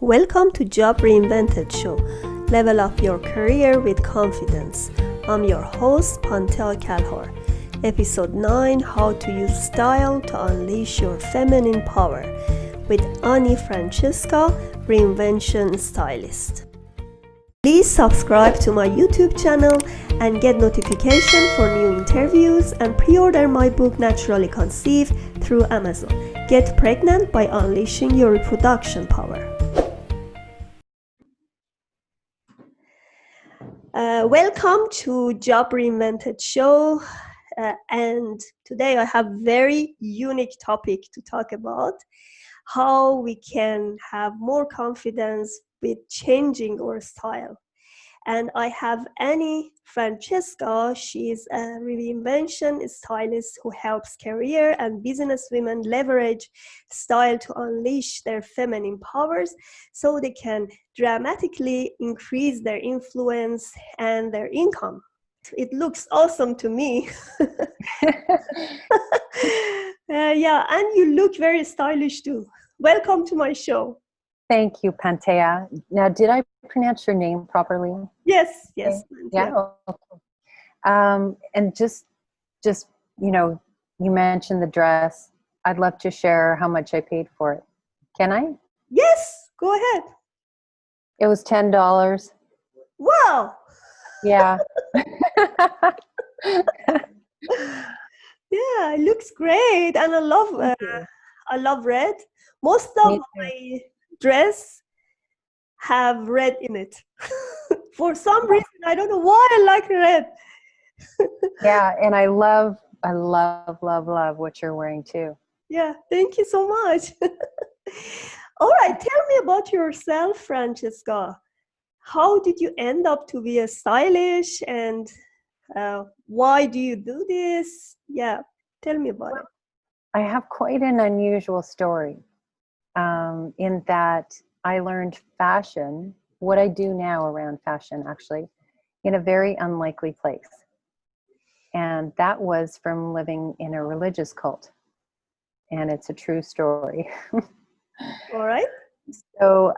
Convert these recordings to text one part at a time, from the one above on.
Welcome to Job Reinvented Show. Level up your career with confidence. I'm your host, Pantel Kalhor. Episode 9, How to Use Style to Unleash Your Feminine Power with Annie Francesca, Reinvention Stylist. Please subscribe to my YouTube channel and get notification for new interviews and pre-order my book Naturally Conceived through Amazon. Get pregnant by unleashing your reproduction power. Welcome to Job Reinvented Show, and today I have very unique topic to talk about: how we can have more confidence with changing our style. And I have Annie Francesca. She's a reinvention stylist who helps career and business women leverage style to unleash their feminine powers so they can dramatically increase their influence and their income. It looks awesome to me. Yeah, and you look very stylish too. Welcome to my show. Thank you, Pantea. Now, did I pronounce your name properly? Yes. Yeah. Okay. And just you mentioned the dress. I'd love to share how much I paid for it. Can I? Yes, go ahead. It was $10. Wow. Yeah. Yeah, it looks great, and I love red. Most of my dress have red in it. For some reason, I don't know why I like red. Yeah, and I love what you're wearing too. Yeah, thank you so much. All right, tell me about yourself, Francesca. How did you end up to be a stylish, and why do you do this? Yeah, tell me about it. I have quite an unusual story in that I learned fashion, what I do now around fashion actually, in a very unlikely place. And that was from living in a religious cult. And it's a true story. All right. So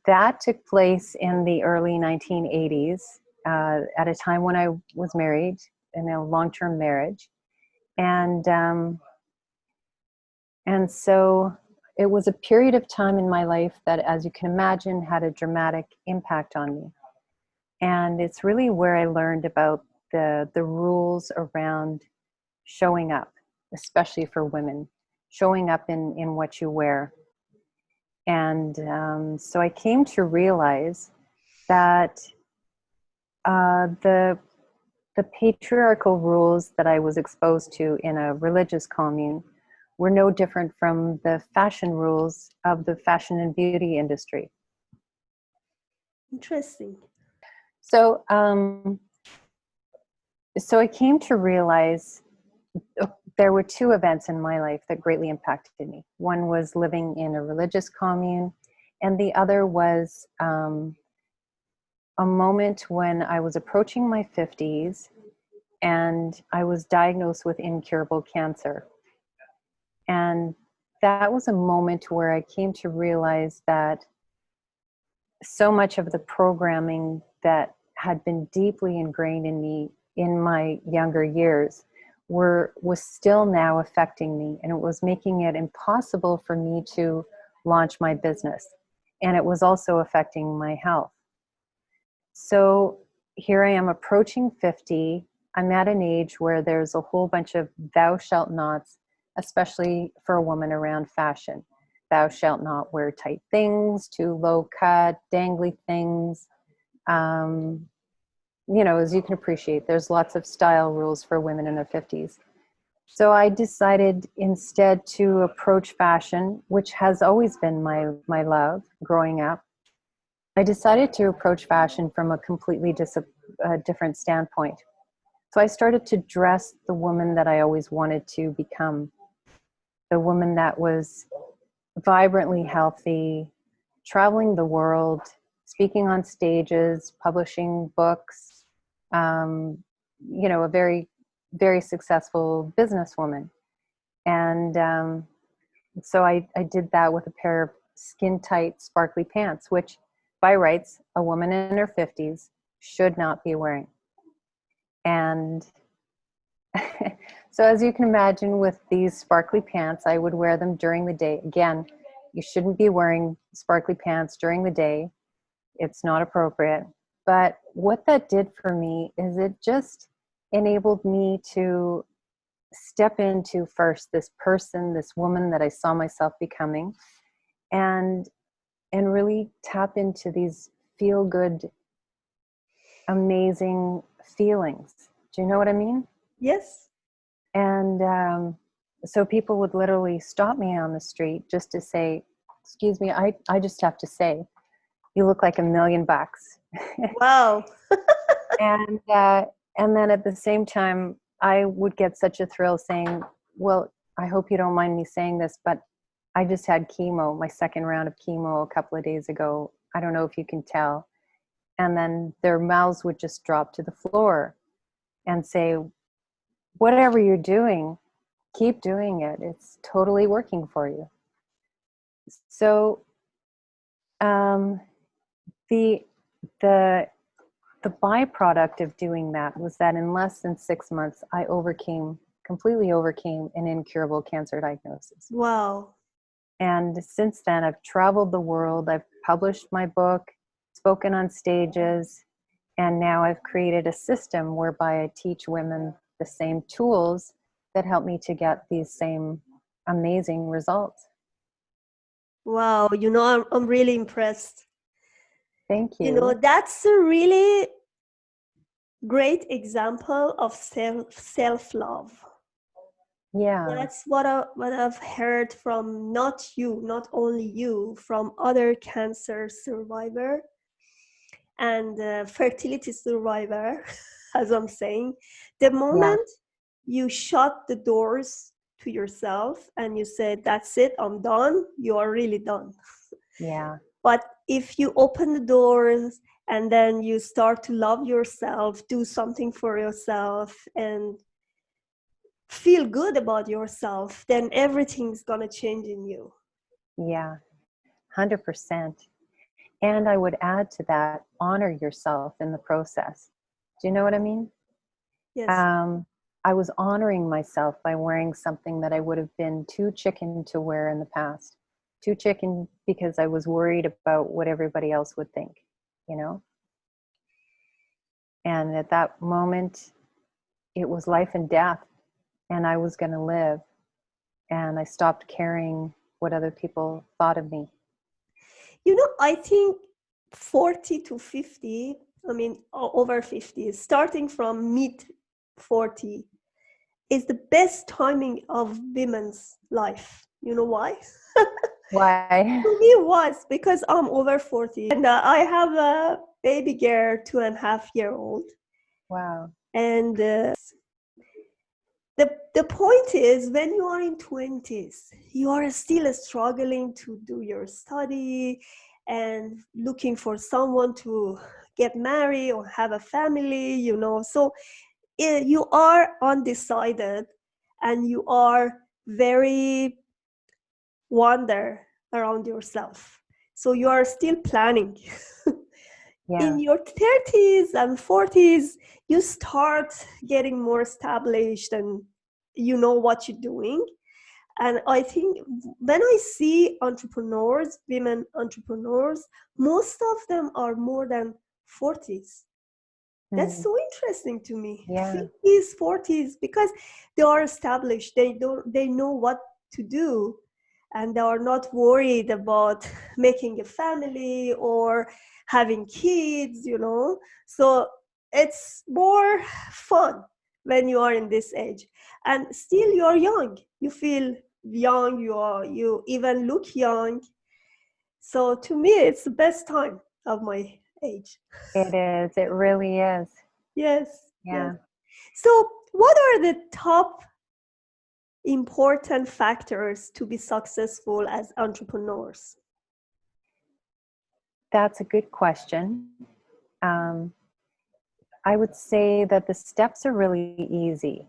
that took place in the early 1980s at a time when I was married in a long-term marriage. And so it was a period of time in my life that, as you can imagine, had a dramatic impact on me. And it's really where I learned about the rules around showing up, especially for women, showing up in what you wear. And so I came to realize that the patriarchal rules that I was exposed to in a religious commune were no different from the fashion rules of the fashion and beauty industry. Interesting. So, so I came to realize there were two events in my life that greatly impacted me. One was living in a religious commune, and the other was a moment when I was approaching my 50s and I was diagnosed with incurable cancer. And that was a moment where I came to realize that so much of the programming that had been deeply ingrained in me in my younger years was still now affecting me, and it was making it impossible for me to launch my business. And it was also affecting my health. So here I am approaching 50. I'm at an age where there's a whole bunch of thou shalt nots, especially for a woman around fashion. Thou shalt not wear tight things, too low cut, dangly things. As you can appreciate, there's lots of style rules for women in their 50s. So I decided instead to approach fashion, which has always been my love growing up. I decided to approach fashion from a completely different standpoint. So I started to dress the woman that I always wanted to become, the woman that was vibrantly healthy, traveling the world, speaking on stages, publishing books, a very, very successful businesswoman. And so I did that with a pair of skin tight, sparkly pants, which by rights, a woman in her 50s should not be wearing. And so as you can imagine, with these sparkly pants, I would wear them during the day. Again, you shouldn't be wearing sparkly pants during the day. It's not appropriate. But what that did for me is it just enabled me to step into first this person, this woman that I saw myself becoming, and really tap into these feel good, amazing feelings. Do you know what I mean? Yes. And so people would literally stop me on the street just to say, excuse me, I just have to say, you look like $1,000,000. Wow. And and then at the same time, I would get such a thrill saying, well, I hope you don't mind me saying this, but I just had chemo, my second round of chemo a couple of days ago. I don't know if you can tell. And then their mouths would just drop to the floor and say, whatever you're doing, keep doing it. It's totally working for you. So the byproduct of doing that was that in less than 6 months, I completely overcame an incurable cancer diagnosis. Wow. And since then, I've traveled the world. I've published my book, spoken on stages, and now I've created a system whereby I teach women the same tools that help me to get these same amazing results. Wow. I'm really impressed. Thank you. That's a really great example of self-love. Yeah. That's what I've heard from not only you, from other cancer survivor and fertility survivor, as I'm saying. The Yeah. moment you shut the doors to yourself and you say, that's it, I'm done, you are really done. Yeah. But if you open the doors and then you start to love yourself, do something for yourself, and feel good about yourself, then everything's gonna change in you. Yeah. 100%. And I would add to that, honor yourself in the process. Do you know what I mean? Yes. I was honoring myself by wearing something that I would have been too chicken to wear in the past. Too chicken because I was worried about what everybody else would think, you know? And at that moment, it was life and death, and I was going to live. And I stopped caring what other people thought of me. I think 40 to 50, over 50, starting from mid 40, is the best timing of women's life. You know why? Why? For me, it was because I'm over 40 and I have a baby girl, 2.5-year-old. Wow. And the point is, when you are in 20s, you are still struggling to do your study and looking for someone to get married or have a family, So you are undecided and you are very wander around yourself. So you are still planning. Yeah. In your 30s and 40s, you start getting more established and you know what you're doing. And I think when I see entrepreneurs, women entrepreneurs, most of them are more than 40s. That's so interesting to me. Yeah. 50s, 40s, because they are established. They know what to do, and they are not worried about making a family or having kids. So it's more fun when you are in this age, and still you are young. You feel young. You even look young. So to me, it's the best time of my age. It is. It really is. Yes, yes. Yeah. So what are the top important factors to be successful as entrepreneurs? That's a good question. Um, I would say that the steps are really easy.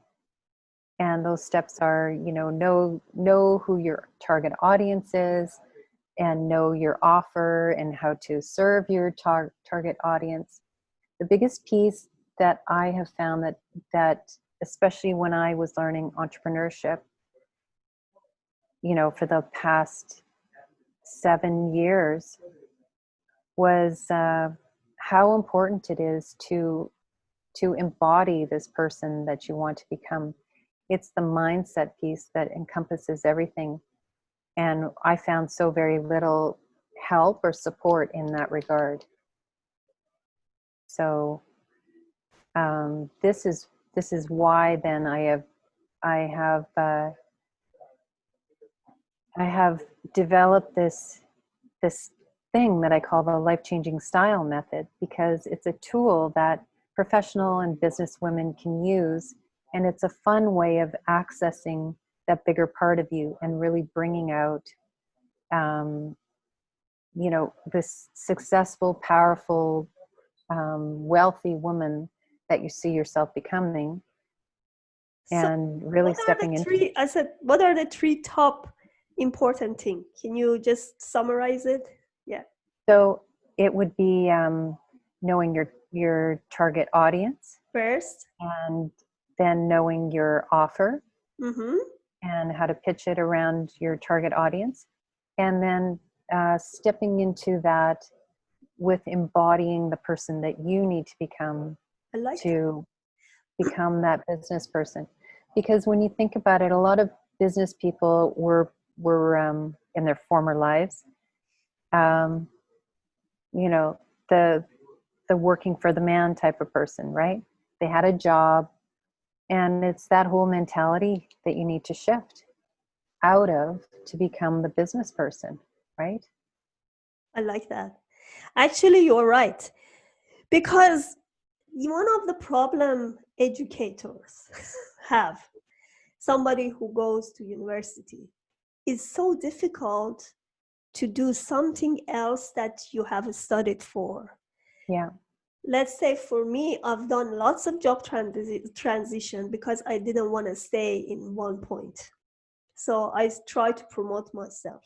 And those steps are, know who your target audience is, and know your offer and how to serve your target audience. The biggest piece that I have found that especially when I was learning entrepreneurship, for the past 7 years, was how important it is to embody this person that you want to become. It's the mindset piece that encompasses everything. And I found so very little help or support in that regard. So this is why then I have developed this thing that I call the life-changing style method, because it's a tool that professional and business women can use, and it's a fun way of accessing that bigger part of you and really bringing out this successful, powerful, wealthy woman that you see yourself becoming, and really stepping into. What are the three top important things? Can you just summarize it? Yeah. So it would be knowing your target audience First. and then knowing your offer Mm-hmm. and how to pitch it around your target audience, and then stepping into that with embodying the person that you need to become to become that business person. Because when you think about it, a lot of business people were in their former lives, the working for the man type of person, right? They had a job, and it's that whole mentality that you need to shift out of to become the business person, right? I like that. Actually, you're right. Because one of the problem educators have, somebody who goes to university, is so difficult to do something else that you have studied for. Yeah. Let's say for me, I've done lots of job transition because I didn't want to stay in one point. So I try to promote myself.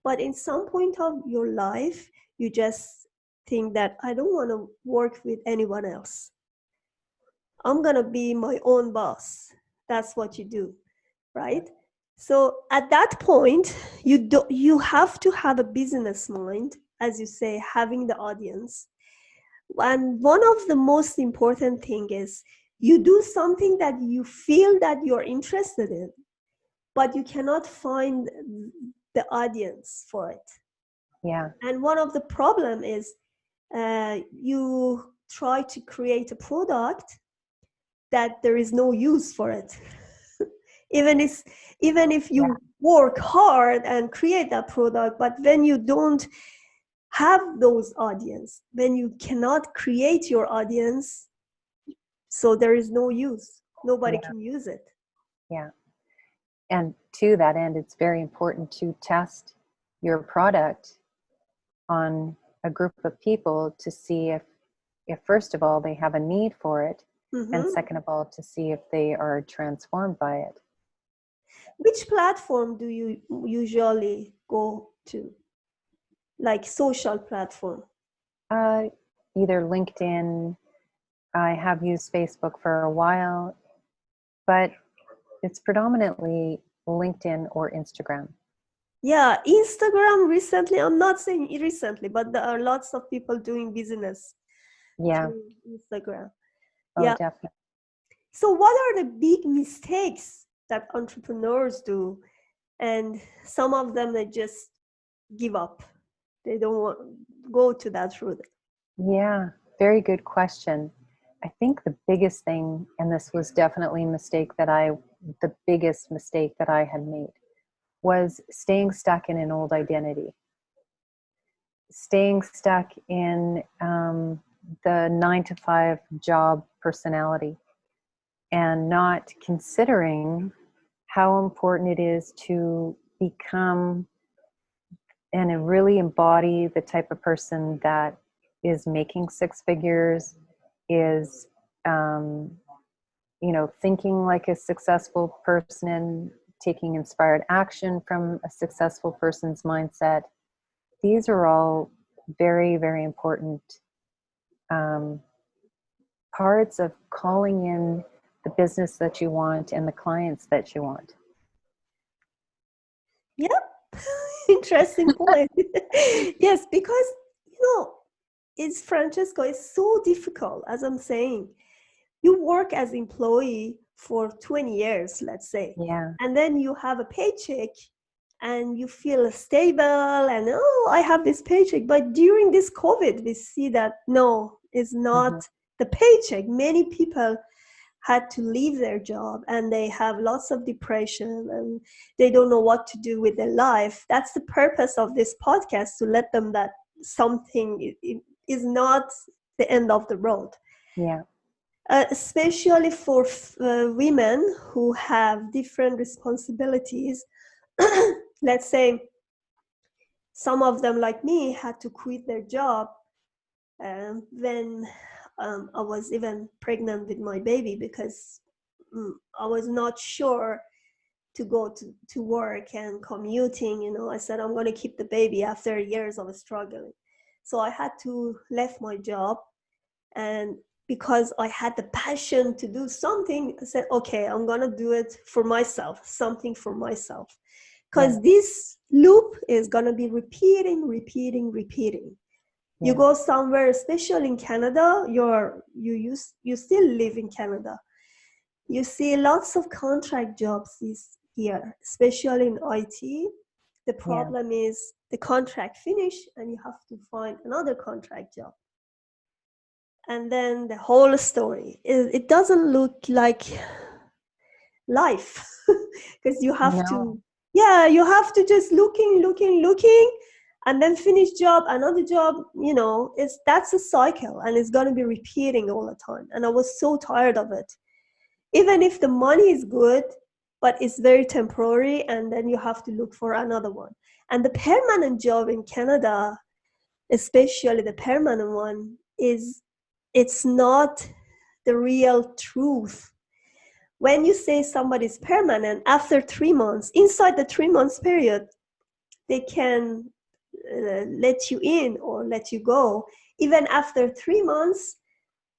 But in some point of your life, you just think that I don't want to work with anyone else. I'm going to be my own boss. That's what you do, right? So at that point, you have to have a business mind, as you say, having the audience. And one of the most important thing is you do something that you feel that you're interested in, but you cannot find the audience for it. Yeah. And one of the problem is you try to create a product that there is no use for it. even if you work hard and create that product, but when you don't have those audience, when you cannot create your audience, so there is no use. Nobody can use it. Yeah. And to that end, it's very important to test your product on a group of people to see if first of all, they have a need for it, Mm-hmm. and second of all, to see if they are transformed by it. Which platform do you usually go to? Like social platform? Either LinkedIn. I have used Facebook for a while, but it's predominantly LinkedIn or Instagram. Yeah, Instagram recently, I'm not saying recently, but there are lots of people doing business through Instagram. Oh, Yeah. definitely. So what are the big mistakes that entrepreneurs do? And some of them, they just give up. They don't want go to that route. Yeah, very good question. I think the biggest thing, and this was definitely the biggest mistake that I had made, was staying stuck in an old identity. Staying stuck in the 9-to-5 job personality, and not considering how important it is to become and really embody the type of person that is making six figures, is thinking like a successful person, taking inspired action from a successful person's mindset, these are all very, very important parts of calling in the business that you want and the clients that you want. Yep. Interesting point. Yes, because it's Francesco, it's so difficult, as I'm saying. You work as employee for 20 years, let's say. Yeah. And then you have a paycheck and you feel stable and I have this paycheck. But during this COVID, we see that no, it's not the paycheck. Many people had to leave their job and they have lots of depression and they don't know what to do with their life. That's the purpose of this podcast, to let them that something is not the end of the road. Yeah. Especially for women who have different responsibilities. Let's say some of them, like me, had to quit their job when I was even pregnant with my baby, because I was not sure to go to work and commuting. I said, I'm going to keep the baby after years of struggling. So I had to leave my job, and because I had the passion to do something, I said, okay, I'm going to do it for myself, something for myself. Because this loop is going to be repeating. You go somewhere, especially in Canada, you still live in Canada. You see lots of contract jobs here, especially in IT. The problem is the contract finish and you have to find another contract job. And then the whole story, it doesn't look like life, because you have to just looking, and then finish job, another job. That's a cycle, and it's going to be repeating all the time. And I was so tired of it. Even if the money is good, but it's very temporary, and then you have to look for another one. And the permanent job in Canada, especially the permanent one, it's not the real truth. When you say somebody's permanent, after 3 months, inside the 3 months period, they can let you in or let you go. Even after 3 months,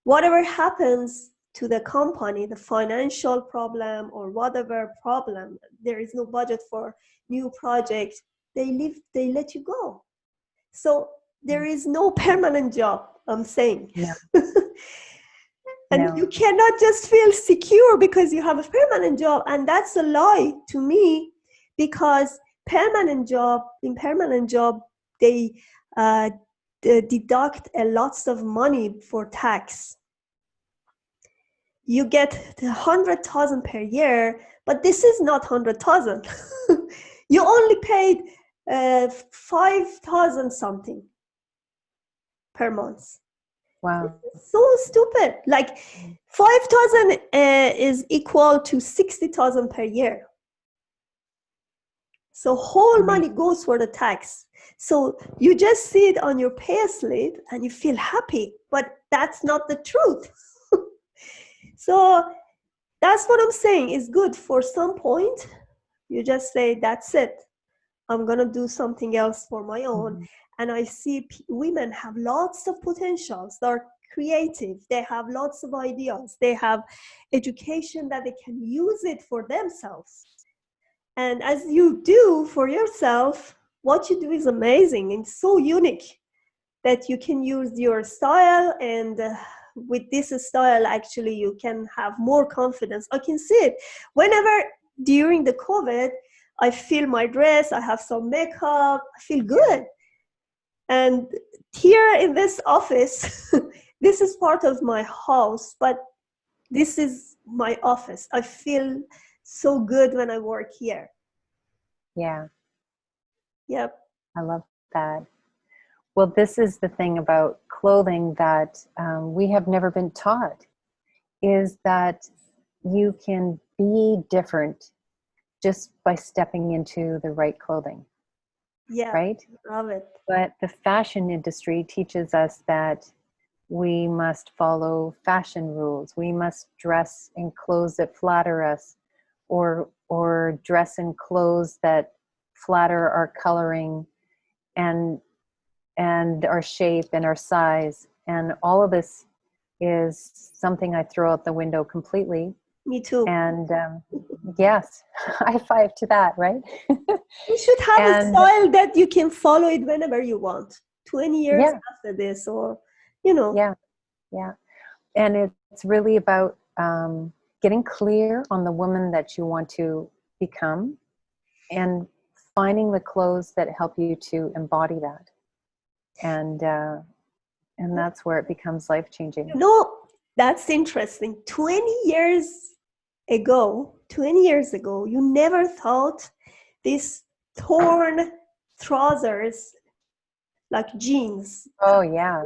whatever happens to the company, the financial problem or whatever problem, there is no budget for new projects, they let you go. So there is no permanent job, I'm saying. And you cannot just feel secure because you have a permanent job. And that's a lie to me, because in permanent job, they deduct a lots of money for tax. You get 100,000 per year, but this is not 100,000. You only paid 5,000 something per month. Wow. So stupid. Like 5,000 is equal to 60,000 per year. So whole money goes for the tax. So you just see it on your pay slip and you feel happy, but that's not the truth. So that's what I'm saying. It's good for some point. You just say, that's it. I'm going to do something else for my own. And I see women have lots of potentials. They're creative. They have lots of ideas. They have education that they can use it for themselves. And as you do for yourself, what you do is amazing and so unique that you can use your style. And with this style, actually, you can have more confidence. I can see it. Whenever during the COVID, I feel my dress, I have some makeup, I feel good. And here in this office, this is part of my house, but this is my office. I feel so good when I work here. Yeah. Yep. I love that. Well, this is the thing about clothing that we have never been taught, is that you can be different just by stepping into the right clothing. Yeah. Right? Love it. But the fashion industry teaches us that we must follow fashion rules. We must dress in clothes that flatter us, or dress in clothes that flatter our coloring. And and our shape and our size. And all of this is something I throw out the window completely. Me too. And yes, high five to that, right? You should have a And style that you can follow it whenever you want. 20 years yeah, after this, or, you know. yeah, yeah. And it's really about getting clear on the woman that you want to become and finding the clothes that help you to embody that. And that's where it becomes life-changing. You know, that's interesting. 20 years ago, you never thought these torn trousers, like jeans. Oh yeah,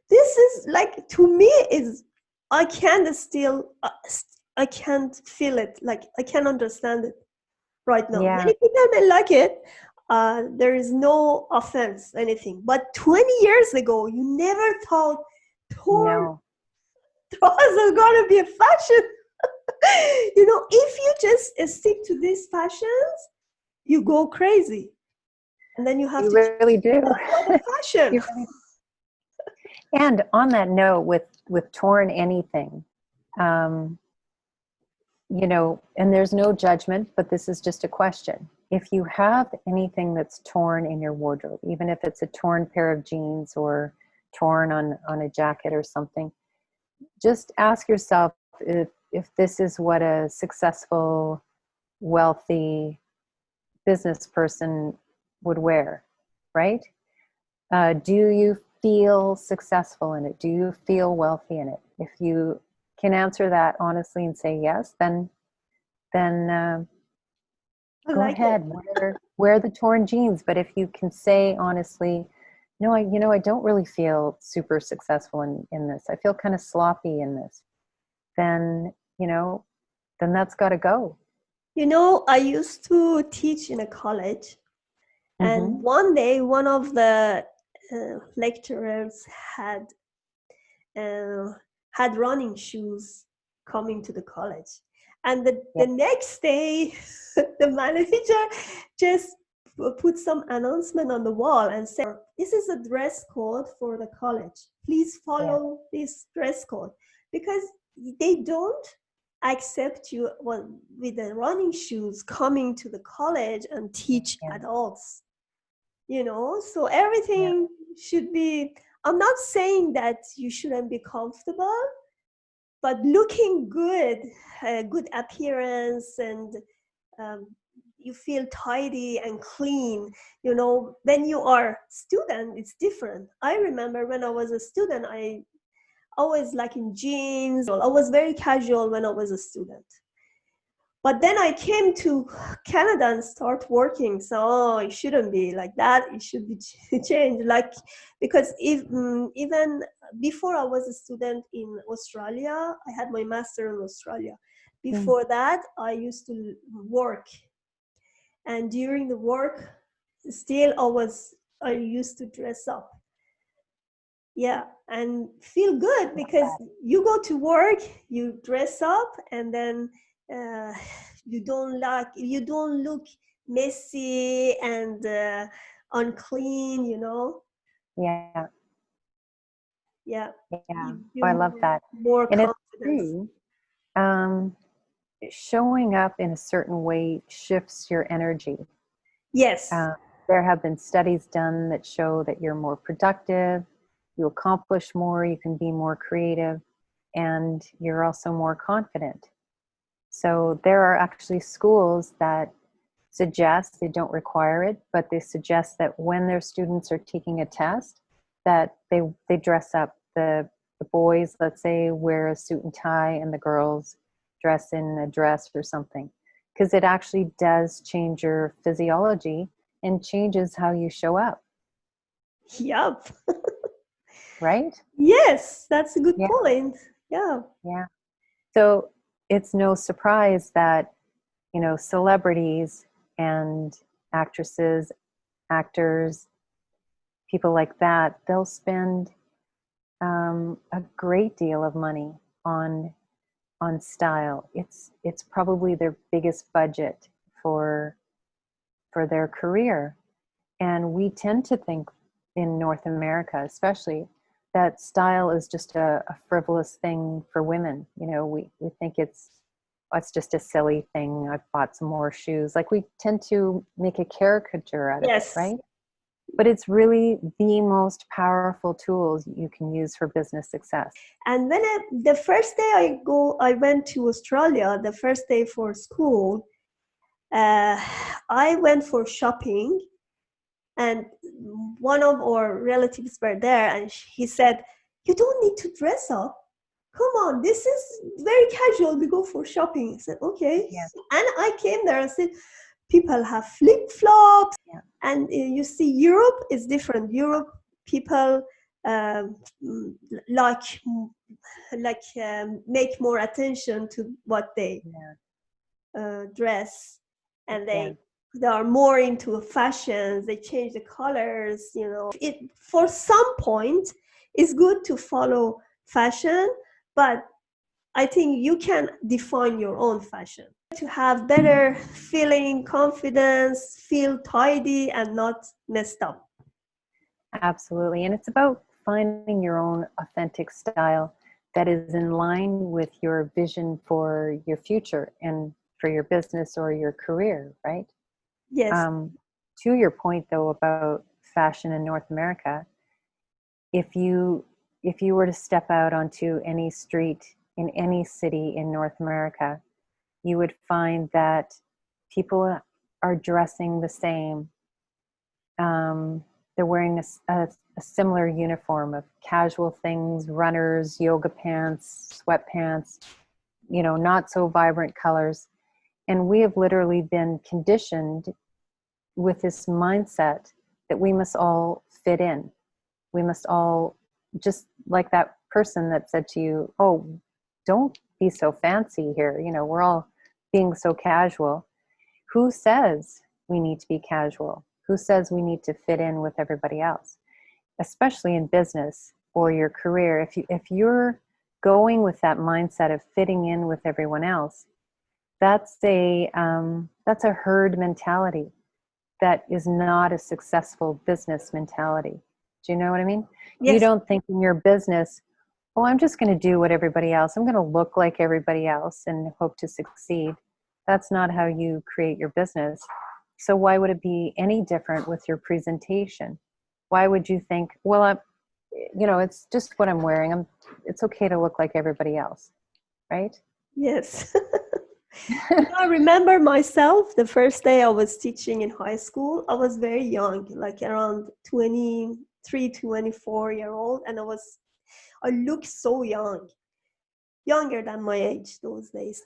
This is like, to me, is I can't still, I can't feel it. Like, I can't understand it right now. yeah, Many people may like it. There is no offense, anything. But 20 years ago, you never thought torn no, trousers are gonna be a fashion. You know, if you just stick to these fashions, you go crazy, and then you have you to really do. for the fashion. You really And on that note, with torn anything, um, and there's no judgment, but this is just a question. If you have anything that's torn in your wardrobe, even if it's a torn pair of jeans or torn on a jacket or something, just ask yourself if this is what a successful, wealthy business person would wear, right? Do you feel successful in it? Do you feel wealthy in it? If you can answer that honestly and say yes, then I go like it. ahead, wear the torn jeans. But if you can say honestly, no, I don't really feel super successful in this. I feel kind of sloppy in this. Then then that's got to go. You know, I used to teach in a college, Mm-hmm. and one day one of the lecturers uh, had running shoes coming to the college, and the Yeah. next day the manager just put some announcement on the wall and said, this is a dress code for the college, please Yeah. follow this dress code, because they don't accept you with the running shoes coming to the college and teach Yeah. adults, you know. So Yeah. everything should be, I'm not saying that you shouldn't be comfortable, but looking good, good appearance, and um, you feel tidy and clean, you know. When you are student, it's different. I remember when I was a student, I always like in jeans. I was very casual when I was a student. But then I came to Canada and start working. So it shouldn't be like that. It should be changed. Like, because even before I was a student in Australia, I had my master in Australia. Mm. Before that, I used to work, and during the work, still I used to dress up. Yeah, and feel good, Love because that. you go to work, you dress up, and then uh, you don't look messy and unclean, you know. Yeah. Yeah, Yeah. gives Oh, you I love that. more And it's confidence. true. Um, Showing up in a certain way shifts your energy. Yes. Uh, there have been studies done that show that you're more productive, you accomplish more, you can be more creative, and you're also more confident. So there are actually schools that suggest, they don't require it, but they suggest that when their students are taking a test, that they dress up. The boys, let's say, wear a suit and tie, and the girls dress in a dress or something, because it actually does change your physiology and changes how you show up, Yep. right? Yes, that's a good Yeah, point. Yeah. yeah. So it's no surprise that celebrities and actresses, actors, people like that, they'll spend a great deal of money on style. It's probably their biggest budget for their career, and we tend to think in North America, especially, that style is just a frivolous thing for women. You know, we think it's just a silly thing. I've bought some more shoes. Like, we tend to make a caricature out of it, Yes. right? But it's really the most powerful tools you can use for business success. And the first day I went to Australia, the first day for school, I went for shopping, and one of our relatives were there, and he said, "You don't need to dress up. Come on, this is very casual. We go for shopping." I said, "Okay." Yeah. And I came there and said, people have flip-flops. Yeah. And you see, Europe is different. Europe people um, like make more attention to what they dress, and Yeah. they are more into fashions. They change the colors. You know, it for some point it's good to follow fashion, but I think you can define your own fashion to have better feeling, confidence, feel tidy and not messed up. Absolutely. And it's about finding your own authentic style that is in line with your vision for your future and for your business or your career, right? Yes. To your point, though, about fashion in North America, if you were to step out onto any street in any city in North America, you would find that people are dressing the same. They're wearing a similar uniform of casual things, runners, yoga pants, sweatpants, you know, not so vibrant colors. And we have literally been conditioned with this mindset that we must all fit in. We must all, just like that person that said to you, "Oh, don't be so fancy here. You know, we're all being so casual." Who says we need to be casual? Who says we need to fit in with everybody else? Especially in business or your career, if you're going with that mindset of fitting in with everyone else, that's a herd mentality. That is not a successful business mentality. Do you know what I mean? You Yes. don't think in your business, "Oh, I'm just going to do what everybody else. I'm going to look like everybody else and hope to succeed." That's not how you create your business. So why would it be any different with your presentation? Why would you think, "Well, it's just what I'm wearing. It's okay to look like everybody else," right? Yes. I remember myself the first day I was teaching in high school. I was very young, like around 23, 24-year old, and I looked so young, younger than my age those days.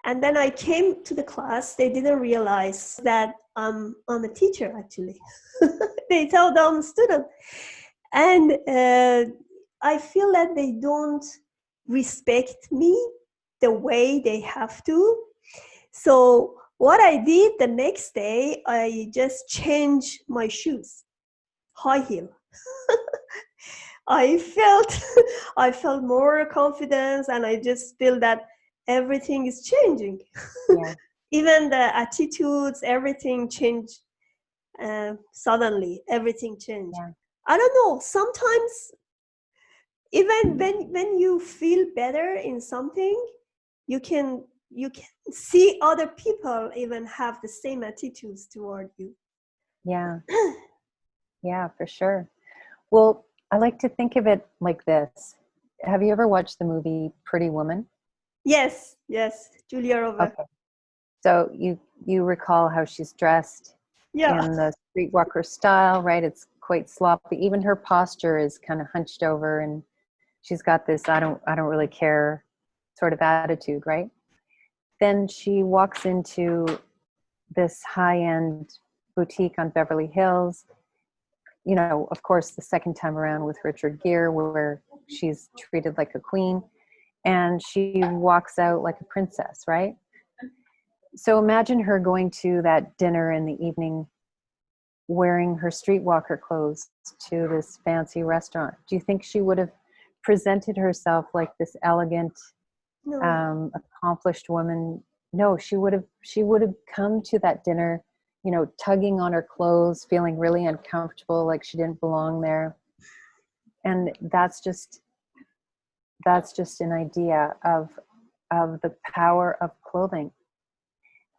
And then I came to the class. They didn't realize that I'm a teacher, actually. They thought I'm a student. And I feel that they don't respect me the way they have to. So what I did the next day, I just changed my shoes, high heel. I felt I felt more confidence, and I just feel that everything is changing. Yeah. Even the attitudes, everything changed. Suddenly, everything changed. Yeah. I don't know. Sometimes, even when you feel better in something, you can see other people even have the same attitudes toward you. Yeah. Yeah, for sure. Well, I like to think of it like this. Have you ever watched the movie Pretty Woman? Yes, yes, Julia Roberts. Okay. So you recall how she's dressed Yeah. in the streetwalker style, right? It's quite sloppy. Even her posture is kind of hunched over, and she's got this I don't really care sort of attitude, right? Then she walks into this high-end boutique on Beverly Hills. You know, of course, the second time around with Richard Gere, where she's treated like a queen, and she walks out like a princess, right? So imagine her going to that dinner in the evening wearing her streetwalker clothes to this fancy restaurant. Do you think she would have presented herself like this elegant, No. accomplished woman? No, she would have come to that dinner tugging on her clothes, feeling really uncomfortable, like she didn't belong there. And that's just an idea of the power of clothing.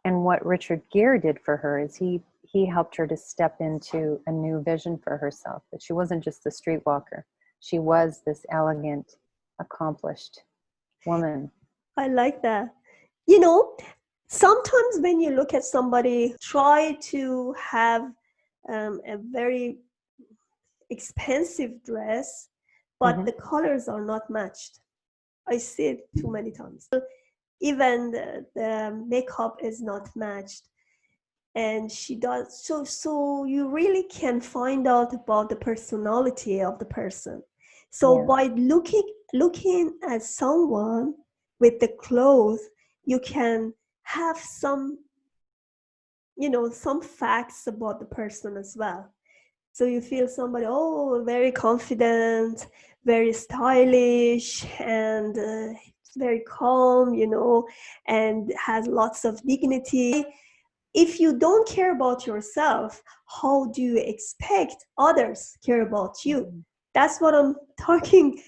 And what Richard Gere did for her is he helped her to step into a new vision for herself, that she wasn't just the streetwalker. She was this elegant, accomplished woman. I like that. Sometimes when you look at somebody, try to have a very expensive dress, but the colors are not matched. I see it too many times. Even the makeup is not matched. And she does so you really can find out about the personality of the person. So by looking at someone with the clothes, you can have some facts about the person as well. So you feel somebody, very confident, very stylish, and very calm, and has lots of dignity. If you don't care about yourself, how do you expect others care about you? That's what I'm talking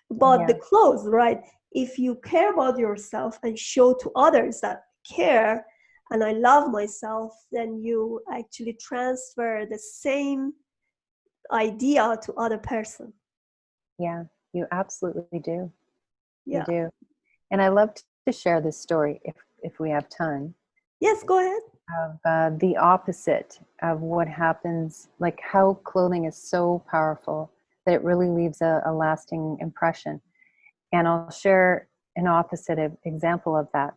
about, the clothes, right? If you care about yourself and show to others that care and I love myself, then you actually transfer the same idea to other person. Yeah, you absolutely do. Yeah. You do. And I love to share this story if we have time. Yes, go ahead. Of the opposite of what happens, like how clothing is so powerful that it really leaves a lasting impression. And I'll share an opposite example of that.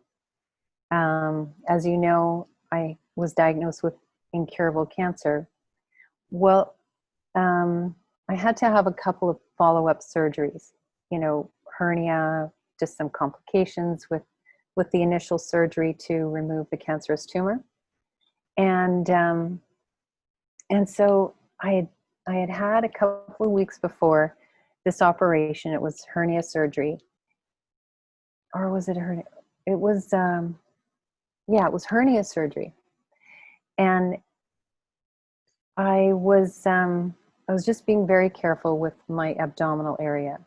As you know, I was diagnosed with incurable cancer. Well, I had to have a couple of follow-up surgeries, hernia, just some complications with the initial surgery to remove the cancerous tumor. And so I had a couple of weeks before this operation. It was hernia surgery, or was it hernia? It was it was hernia surgery, and I was just being very careful with my abdominal area,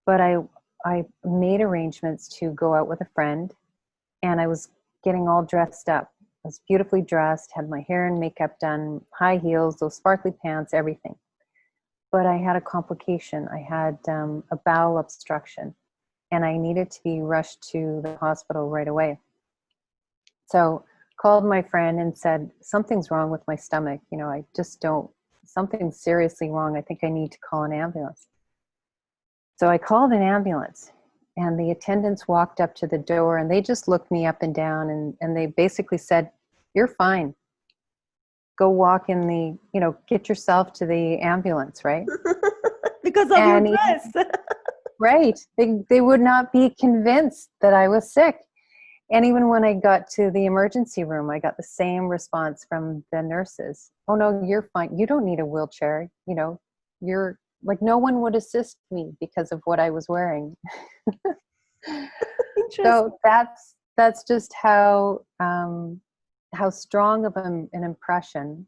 But I made arrangements to go out with a friend, and I was getting all dressed up. I was beautifully dressed, had my hair and makeup done, high heels, those sparkly pants, everything. But I had a complication. I had a bowel obstruction, and I needed to be rushed to the hospital right away. So called my friend and said, something's wrong with my stomach. I just don't, something's seriously wrong. I think I need to call an ambulance. So I called an ambulance, and the attendants walked up to the door, and they just looked me up and down, and they basically said, you're fine. Go walk in the, get yourself to the ambulance, right? Because of your dress. Right. They would not be convinced that I was sick. And even when I got to the emergency room, I got the same response from the nurses. Oh, no, you're fine. You don't need a wheelchair. You're like, no one would assist me because of what I was wearing. So that's just how strong of an impression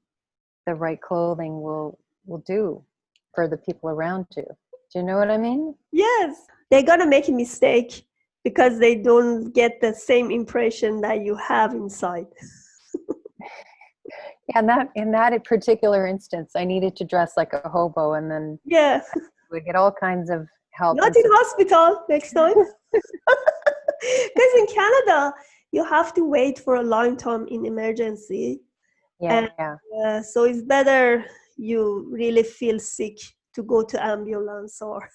the right clothing will do for the people around you. Do you know what I mean? Yes. They're going to make a mistake because they don't get the same impression that you have inside. Yeah, in that particular instance, I needed to dress like a hobo, and then we get all kinds of help. Not in hospital next time. Because in Canada, you have to wait for a long time in emergency. So it's better you really feel sick to go to ambulance or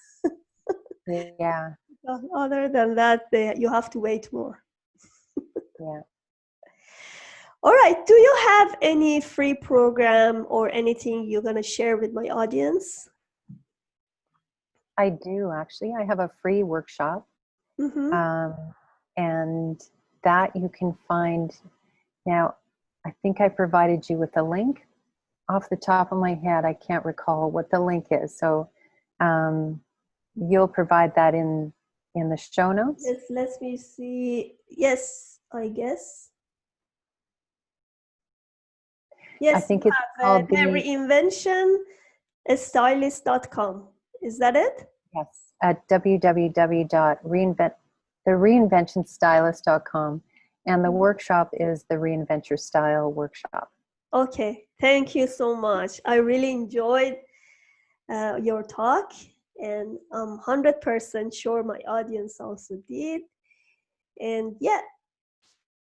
other than that, you have to wait more. All right. Do you have any free program or anything you're going to share with my audience? I do, actually. I have a free workshop. And that you can find. Now, I think I provided you with a link. Off the top of my head, I can't recall what the link is. So you'll provide that in the show notes? Yes, let me see. Yes, I guess. Yes, I think you it's have called the the, reinventionstylist.com. Is that it? yes, at www.reinventionstylist.com. And the workshop is the Reinvent Your Style workshop. Okay, thank you so much. I really enjoyed your talk, and I'm 100% sure my audience also did. And yeah,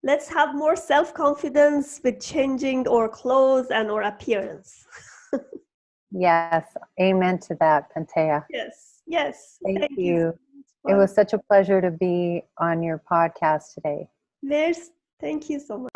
let's have more self-confidence with changing our clothes and our appearance. Yes, amen to that, Pantea. Yes, yes. Thank Thank you you. so It much. was such a pleasure to be on your podcast today. Thank you so much.